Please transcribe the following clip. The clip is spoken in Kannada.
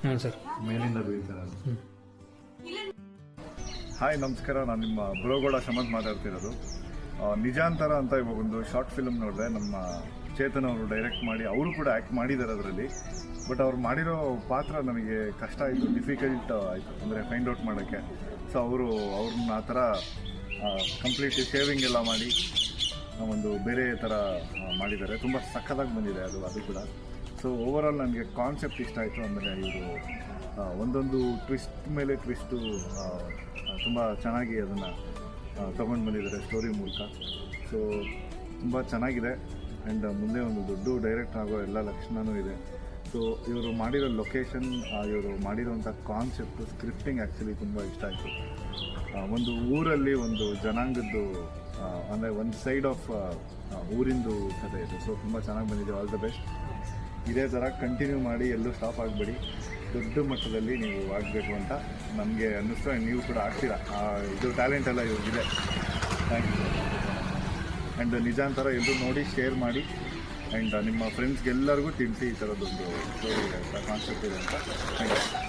ಹಾಂ ಸರ್. ಮೇಲಿಂದ ಬೀಳ್ತಾರೆ. ಹಾಯ್ ನಮಸ್ಕಾರ, ನಾನು ನಿಮ್ಮ ಬ್ರೋಗೌಡ ಶಮಂತ್ ಮಾತಾಡ್ತಿರೋದು. ನಿಜಾಂತರ ಅಂತ ಇವಾಗ ಒಂದು ಶಾರ್ಟ್ ಫಿಲ್ಮ್ ನೋಡಿದೆ. ನಮ್ಮ ಚೇತನ್ ಅವರು ಡೈರೆಕ್ಟ್ ಮಾಡಿ, ಅವರು ಕೂಡ ಆ್ಯಕ್ಟ್ ಮಾಡಿದ್ದಾರೆ ಅದರಲ್ಲಿ. ಬಟ್ ಅವ್ರು ಮಾಡಿರೋ ಪಾತ್ರ ನನಗೆ ಕಷ್ಟ ಆಯಿತು, ಡಿಫಿಕಲ್ಟ್ ಆಯಿತು, ಅಂದರೆ ಫೈಂಡ್ ಔಟ್ ಮಾಡೋಕ್ಕೆ. ಸೊ ಅವ್ರನ್ನ ಆ ಥರ ಕಂಪ್ಲೀಟ್ಲಿ ಶೇವಿಂಗ್ ಎಲ್ಲ ಮಾಡಿ ಒಂದು ಬೇರೆ ಥರ ಮಾಡಿದ್ದಾರೆ. ತುಂಬ ಸಖತ್ತಾಗಿ ಬಂದಿದೆ ಅದು ಕೂಡ. ಸೊ ಓವರಾಲ್ ನನಗೆ ಕಾನ್ಸೆಪ್ಟ್ ಇಷ್ಟ ಆಯಿತು. ಆಮೇಲೆ ಇವರು ಒಂದೊಂದು ಟ್ವಿಸ್ಟ್ ಮೇಲೆ ಟ್ವಿಸ್ಟು ತುಂಬ ಚೆನ್ನಾಗಿ ಅದನ್ನು ತೊಗೊಂಡು ಬಂದಿದ್ದಾರೆ ಸ್ಟೋರಿ ಮೂಲಕ. ಸೊ ತುಂಬ ಚೆನ್ನಾಗಿದೆ. ಆ್ಯಂಡ್ ಮುಂದೆ ಒಂದು ದೊಡ್ಡ ಡೈರೆಕ್ಟರ್ ಆಗೋ ಎಲ್ಲ ಲಕ್ಷಣವೂ ಇದೆ. ಸೊ ಇವರು ಮಾಡಿರೋ ಲೊಕೇಶನ್, ಇವರು ಮಾಡಿರೋಂಥ ಕಾನ್ಸೆಪ್ಟು, ಸ್ಕ್ರಿಪ್ಟಿಂಗ್ ಆ್ಯಕ್ಚುಲಿ ತುಂಬ ಇಷ್ಟ ಆಯಿತು. ಒಂದು ಊರಲ್ಲಿ ಒಂದು ಜನಾಂಗದ್ದು, ಅಂದರೆ ಒಂದು ಸೈಡ್ ಆಫ್ ಊರಿಂದು ಕಥೆ ಇದೆ. ಸೊ ತುಂಬ ಚೆನ್ನಾಗಿ ಬಂದಿದೆ. All the best. ಇದೇ ಥರ ಕಂಟಿನ್ಯೂ ಮಾಡಿ, ಎಲ್ಲೂ ಸ್ಟಾಪ್ ಆಗಬೇಡಿ. ದೊಡ್ಡ ಮಟ್ಟದಲ್ಲಿ ನೀವು ಆಗಬೇಕು ಅಂತ ನಮಗೆ ಅನ್ನಿಸ್ತು. ನೀವು ಕೂಡ ಆಗ್ತೀರಾ. ಇದು ಟ್ಯಾಲೆಂಟ್ ಎಲ್ಲ ಇವ್ರಿಗಿದೆ. Thank you. ಆ್ಯಂಡ್ ನಿಜಾಂತರ ಎಲ್ಲರೂ ನೋಡಿ ಶೇರ್ ಮಾಡಿ. ಆ್ಯಂಡ್ ನಿಮ್ಮ ಫ್ರೆಂಡ್ಸ್ಗೆಲ್ಲರಿಗೂ ತಿಳಿಸಿ ಈ ಥರದ್ದೊಂದು ಸ್ಟೋರಿ ಇದೆ ಅಂತ, ಕಾನ್ಸೆಪ್ಟ್ ಇದೆ ಅಂತ. Thank you.